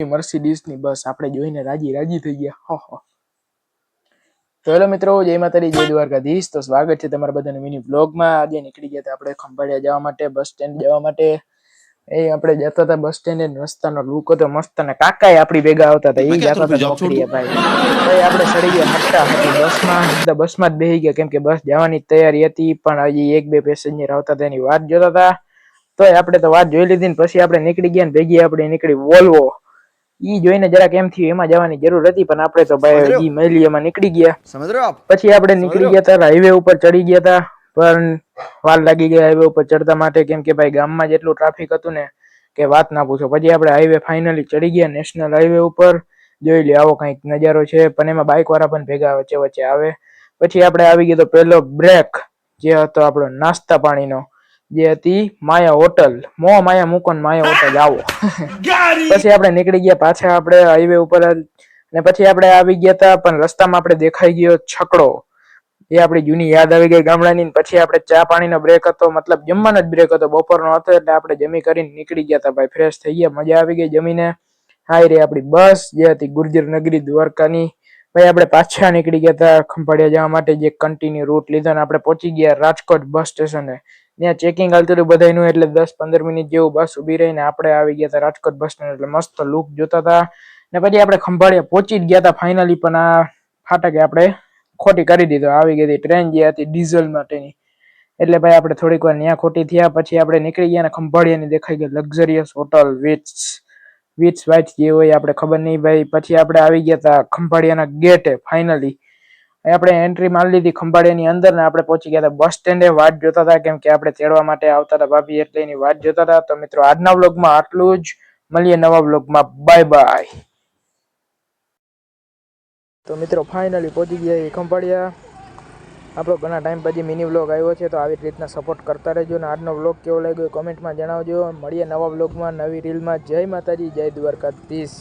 મર્સિડીઝની બસ આપણે જોઈને રાજી થઈ ગયા. તો હેલો મિત્રો, જય માતાજી, જય દ્વારકાધીશ. તો સ્વાગત છે તમારા બધાનું મિની બ્લોગમાં. આજે નીકળી ગયા હતા આપણે ખંભાળિયા જવા માટે, બસ સ્ટેન્ડ જવા માટે. આપણે જતા હતા બસ સ્ટેન્ડ, રસ્તાનો લુક હતો મસ્ત, અને કાકા આપણી ભેગા આવતા હતા. એ જતા હતા નોકરીએ. ભાઈ આપણે સડી ગયા મટ્ટા હતી બસમાં. બસમાં જ બેસી ગયા, કેમ કે બસ જવાની તૈયારી હતી, પણ હજી એક બે પેસેન્જર આવતા હતા, એની વાટ જોતા હતા. તો આપણે તો વાત જોઈ લીધી ને પછી આપણે નીકળી ગયા, ને ભેગી આપણે નીકળી વોલ્વો. ઈ જોઈને જરાક એમ થયું એમાં જવાની જરૂર હતી, પણ આપણે તો ભાઈ હજી મૈલી એમાં નીકળી ગયા. પછી આપણે નીકળી ગયા હતા, હાઈવે ઉપર ચડી ગયા હતા, પણ વાર લાગી ગઈ હાઈવે ઉપર ચડતા માટે, કેમ કે ભાઈ ગામમાં જેટલું ટ્રાફિક હતું ને કે વાત ના પૂછો. પછી આપણે હાઈવે ફાઇનલી ચડી ગયા, નેશનલ હાઈવે ઉપર. જોઈ લે આવો કંઈક નજારો છે, પણ એમાં બાઇક વાળા પણ ભેગા વચ્ચે આવે. પછી આપણે આવી ગયો તો પેલો બ્રેક, જે હતો આપણો નાસ્તા પાણીનો, જે હતી માયા હોટલ. માયા મૂકો ને માયા હોટલ આવો. પછી આપણે નીકળી ગયા પાછા આપણે હાઈવે ઉપર, અને પછી આપણે આવી ગયા હતા, પણ રસ્તામાં આપણે દેખાઈ ગયો છકડો. એ આપણી જૂની યાદ આવી ગઈ ગામડાની. પછી આપણે ચા પાણીનો બ્રેક હતો, મતલબ જમવાનો જ બ્રેક હતો, બપોરનો હતો, એટલે આપણે જમી કરીને નીકળી ગયા હતા. ભાઈ ફ્રેશ થઈ ગયા, મજા આવી ગઈ જમીને. હાઈ રે આપણી બસ જે હતી ગુર્જર નગરી દ્વારકાની. ભાઈ આપણે પાછા નીકળી ગયા હતા ખંભાળિયા જવા માટે, જે કન્ટિન્યુ રૂટ લીધો, ને આપણે પહોંચી ગયા રાજકોટ બસ સ્ટેશને. ત્યાં ચેકિંગ હાલતું હતું બધાનું, એટલે 10-15 મિનિટ જેવું બસ ઉભી રહીને આપણે આવી ગયા હતા રાજકોટ બસ સ્ટેન્ડ. એટલે મસ્ત લુક જોતા હતા. ને પછી આપણે ખંભાળિયા પહોંચી જ ગયા હતા ફાઇનલી, પણ આ ફાટકે આપણે ખોટી કરી દીધો. આવી ગઈ હતી ટ્રેન જે હતી ડીઝલ માટેની, એટલે ભાઈ આપણે થોડીક વાર ત્યાં ખોટી થયા. પછી આપણે નીકળી ગયા, ને ખંભાળિયાની દેખાઈ ગઈ લક્ઝરિયસ હોટલ વિથ વાઇટ જે હોય આપણે ખબર નહીં ભાઈ. પછી આપણે આવી ગયા હતા ખંભાળિયાના ગેટે ફાઇનલી. આપણે એન્ટ્રી મારી લીધી ખંભાળિયાની અંદર, ને આપણે પહોંચી ગયા હતા બસ સ્ટેન્ડે. વાટ જોતા હતા, કેમ કે આપણે તેડવા માટે આવતા હતા ભાભી, એટલે એની વાટ જોતા હતા. તો મિત્રો આજના વ્લોગમાં આટલું જ. મળીએ નવા વ્લોગમાં. Bye bye. તો મિત્રો ફાઇનલી પહોંચી ગયા ખંભાળિયા. આપણો ઘણા ટાઈમ પછી મિની વ્લોગ આવ્યો છે, તો આવી રીતના સપોર્ટ કરતા રહેજો. ને આજનો વ્લોગ કેવો લાગ્યો કમેન્ટમાં જણાવજો. મળીએ નવા વ્લોગમાં, નવી રીલમાં. જય માતાજી, જય દ્વારકાધીશ.